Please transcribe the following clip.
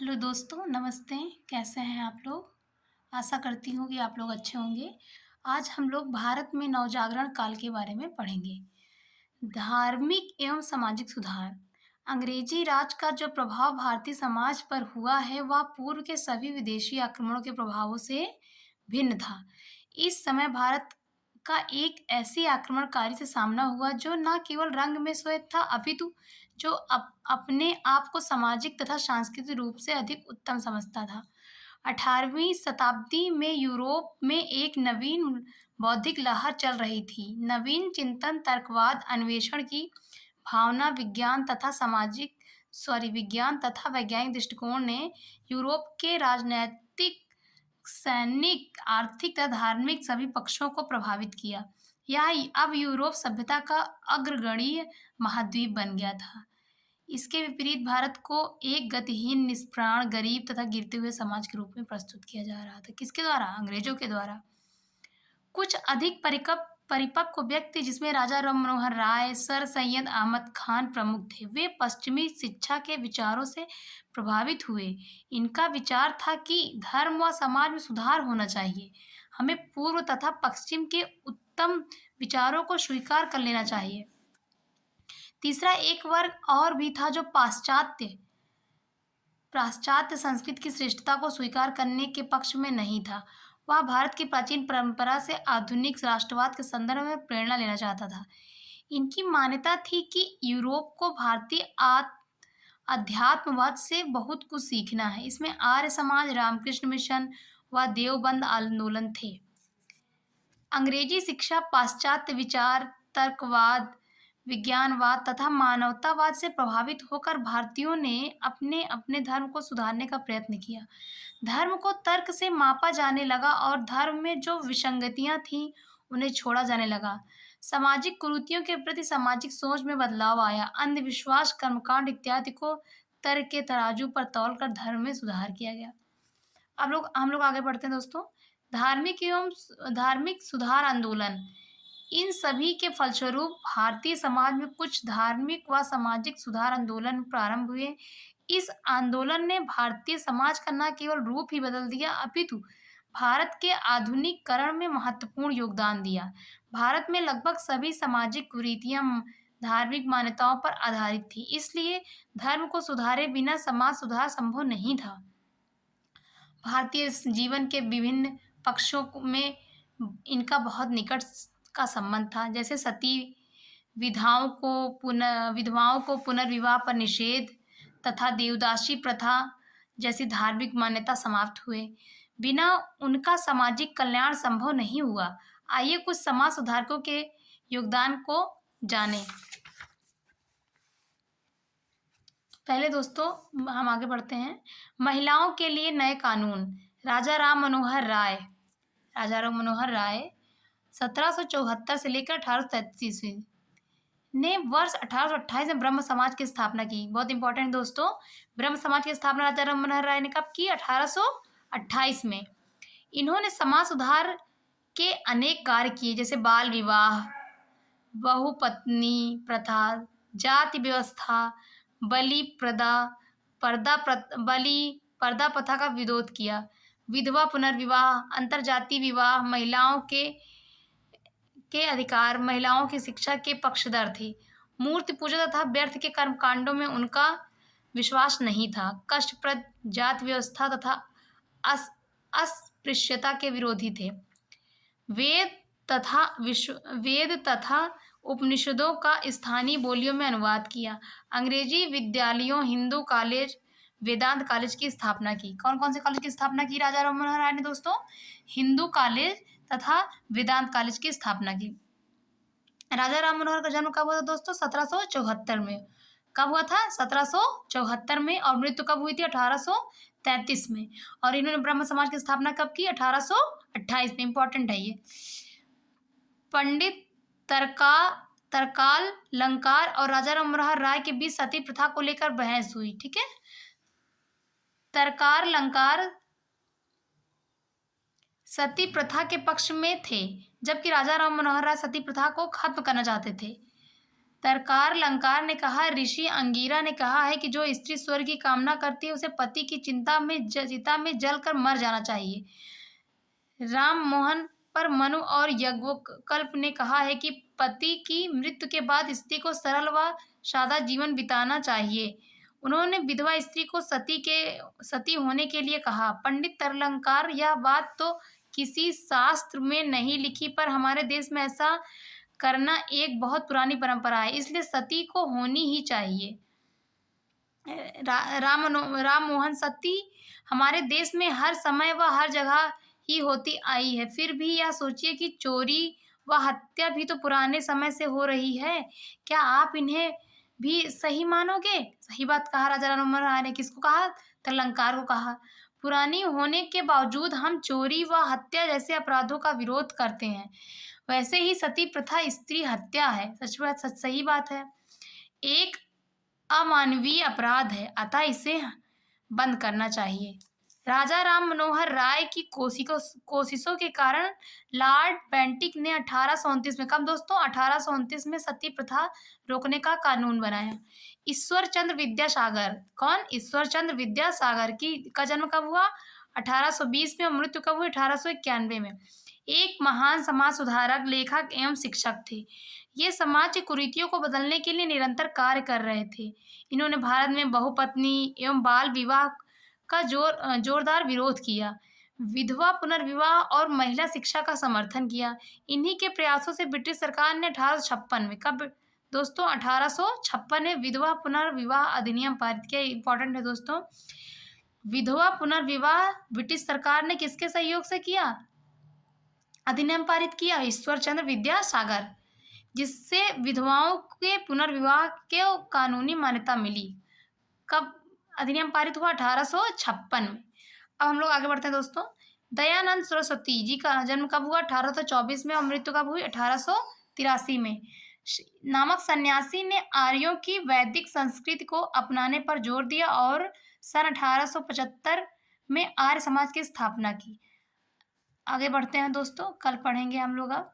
Hello दोस्तों, नमस्ते। कैसे हैं आप लोग? आशा करती हूँ कि आप लोग अच्छे होंगे। आज हम लोग भारत में नवजागरण काल के बारे में पढ़ेंगे। धार्मिक एवं सामाजिक सुधार। अंग्रेजी राज का जो प्रभाव भारतीय समाज पर हुआ है, वह पूर्व के सभी विदेशी आक्रमणों के प्रभावों से भिन्न था। इस समय भारत का एक ऐसी आक्रमणकारी से सामना हुआ जो न केवल रंग में श्वेत था, अपितु जो अपने आप को सामाजिक तथा सांस्कृतिक रूप से अधिक उत्तम समझता था। 18वीं शताब्दी में यूरोप में एक नवीन बौद्धिक लहर चल रही थी। नवीन चिंतन, तर्कवाद, अन्वेषण की भावना, विज्ञान तथा वैज्ञानिक दृष्टिकोण ने यूरोप के राजनैतिक, सैनिक, आर्थिक तथा धार्मिक सभी पक्षों को प्रभावित किया। यह अब यूरोप सभ्यता का अग्रगण्य महाद्वीप बन गया था। इसके विपरीत भारत को एक गतिहीन, निष्प्राण, गरीब तथा गिरते हुए समाज के रूप में प्रस्तुत किया जा रहा था। किसके द्वारा? अंग्रेजों के द्वारा। कुछ अधिक परिपक्व व्यक्ति, जिसमें राजा राम मनोहर राय, सर सैयद अहमद खान प्रमुख थे, वे पश्चिमी शिक्षा के विचारों से प्रभावित हुए। इनका विचार था कि धर्म व समाज में सुधार होना चाहिए। हमें पूर्व तथा पश्चिम के उत्तम विचारों को स्वीकार कर लेना चाहिए। तीसरा एक वर्ग और भी था जो पाश्चात्य संस्कृति की श्रेष्ठता को स्वीकार करने के पक्ष में नहीं था। वह भारत की प्राचीन परंपरा से आधुनिक राष्ट्रवाद के संदर्भ में प्रेरणा लेना चाहता था। इनकी मान्यता थी कि यूरोप को भारतीय अध्यात्मवाद से बहुत कुछ सीखना है। इसमें आर्य समाज, रामकृष्ण मिशन व देवबंद आंदोलन थे। अंग्रेजी शिक्षा पाश्चात्य विचार, तर्कवाद, विज्ञानवाद तथा मानवतावाद से प्रभावित होकर भारतीयों ने अपने अपने धर्म को सुधारने का प्रयत्न किया। धर्म को तर्क से मापा जाने लगा और धर्म में जो विसंगतियां थीं उन्हें छोड़ा जाने लगा। सामाजिक कुरीतियों के प्रति सामाजिक सोच में बदलाव आया। अंधविश्वास, कर्मकांड इत्यादि को तर्क के तराजू पर तौलकर धर्म में सुधार किया गया। अब हम लोग आगे बढ़ते हैं दोस्तों। धार्मिक सुधार आंदोलन। इन सभी के फलस्वरूप भारतीय समाज में कुछ धार्मिक व सामाजिक सुधार आंदोलन प्रारंभ हुए। इस आंदोलन ने भारतीय समाज का न केवल रूप ही बदल दिया, अपितु भारत के आधुनिकीकरण में महत्वपूर्ण योगदान दिया। भारत में लगभग सभी सामाजिक कुरीतियां धार्मिक मान्यताओं पर आधारित थी, इसलिए धर्म को सुधारे बिना समाज सुधार संभव नहीं था। भारतीय जीवन के विभिन्न पक्षों में इनका बहुत निकट का संबंध था। जैसे सती विधवाओं को पुनर्विवाह पर निषेध तथा देवदासी प्रथा जैसी धार्मिक मान्यता समाप्त हुए। बिना उनका सामाजिक कल्याण संभव नहीं हुआ। आइए कुछ समाज सुधारकों के योगदान को जानें। पहले दोस्तों हम आगे बढ़ते हैं। महिलाओं के लिए नए कानून। राजा राम मनोहर राय 1774 से लेकर 1833 ईस्वी ने वर्ष 1828 में ब्रह्म समाज की स्थापना की। बहुत इंपॉर्टेंट दोस्तों, ब्रह्म समाज की स्थापना राजा राम मनोहर राय ने कब की? 1828 में। इन्होंने समाज सुधार के अनेक कार्य किए, जैसे बाल विवाह, बहुपत्नी प्रथा, जाति व्यवस्था, पर्दा प्रथा का विरोध किया, विधवा पुनर्विवाह, अंतरजातीय विवाह, महिलाओं के अधिकार, महिलाओं की शिक्षा के पक्षधर थे। मूर्ति पूजा तथा व्यर्थ के कर्मकांडों में उनका विश्वास नहीं था। कष्टप्रद जाति व्यवस्था तथा अस्पृश्यता के विरोधी थे। वेद तथा उपनिषदों का स्थानीय बोलियों में अनुवाद किया। अंग्रेजी विद्यालयों, हिंदू कॉलेज, वेदांत कॉलेज की स्थापना की। कौन कौन से कॉलेज की स्थापना की राजा राम मनोहर राय ने दोस्तों? हिंदू कॉलेज तथा वेदांत कॉलेज की स्थापना की। राजा राम मनोहर का जन्म कब हुआ था दोस्तों? 1774 में। कब हुआ था? 1774 में। और मृत्यु कब हुई थी? 1833 में। और इन्होंने ब्रह्म समाज की स्थापना कब की? 1828 में। इंपॉर्टेंट है ये। पंडित तरकाल लंकार और राजा राम मनोहर राय के बीच सती प्रथा को लेकर बहस हुई। ठीक है, तरकार लंकार सती प्रथा के पक्ष में थे, जबकि राजा राम मनोहर राय सती प्रथा को खत्म करना चाहते थे। तरकार लंकार ने कहा, ऋषि अंगिरा ने कहा है कि जो स्त्री स्वर्ग की कामना करती है उसे पति की चिता में जलकर मर जाना चाहिए। राम मोहन पर मनु और यज्ञवल्क्य ने कहा है कि पति की मृत्यु के बाद स्त्री को सरल व सादा जीवन बिताना चाहिए। उन्होंने विधवा स्त्री को सती होने के लिए कहा। पंडित तरलंकार, यह बात तो किसी शास्त्र में नहीं लिखी, पर हमारे देश में ऐसा करना एक बहुत पुरानी परंपरा है, इसलिए सती को होनी ही चाहिए। राम मोहन, सती हमारे देश में हर समय व हर जगह ही होती आई है, फिर भी यह सोचिए कि चोरी व हत्या भी तो पुराने समय से हो रही है। क्या आप इन्हें भी सही मानोगे? सही बात कहा राजा राममोहन राय ने। किसको कहा? तरलंकार को कहा। पुरानी होने के बावजूद हम चोरी व हत्या जैसे अपराधों का विरोध करते हैं। वैसे ही सती प्रथा स्त्री हत्या है। सही बात है। एक अमानवीय अपराध है, अतः इसे बंद करना चाहिए। राजा राम मनोहर राय की कोशिशों के कारण लॉर्ड बेंटिक ने 1829 में, कब दोस्तों? 1829 में सती प्रथा रोकने का कानून बनाया। ईश्वर चंद्र विद्यासागर, कौन? ईश्वर चंद्र विद्यासागर का जन्म कब हुआ? 1820 में और मृत्यु कब हुई? 1891 में। एक महान समाज सुधारक, लेखक एवं शिक्षक थे। ये समाज की कुरीतियों को बदलने के लिए निरंतर कार्य कर रहे थे। इन्होंने भारत में बहुपत्नी एवं बाल विवाह का जोरदार विरोध किया, विधवा पुनर्विवाह और महिला शिक्षा का समर्थन किया। इन्हीं के प्रयासों से ब्रिटिश सरकार ने 1856 में, कब दोस्तों? 1856 में विधवा पुनर्विवाह अधिनियम पारित किया। इंपॉर्टेंट है दोस्तों। विधवा पुनर्विवाह ब्रिटिश सरकार ने किसके सहयोग से किया? अधिनियम पारित किया ईश्वर चंद्र विद्यासागर, जिससे विधवाओं के पुनर्विवाह के कानूनी मान्यता मिली। कब अधिनियम पारित हुआ? 1856 में। अब हम लोग आगे बढ़ते हैं दोस्तों। दयानंद सरस्वती जी का जन्म कब हुआ? 1824 में और मृत्यु कब हुई? 1883 में। नामक सन्यासी ने आर्यों की वैदिक संस्कृति को अपनाने पर जोर दिया और सन 1875 में आर्य समाज की स्थापना की। आगे बढ़ते हैं दोस्तों, कल पढ़ेंगे हम लोग अब।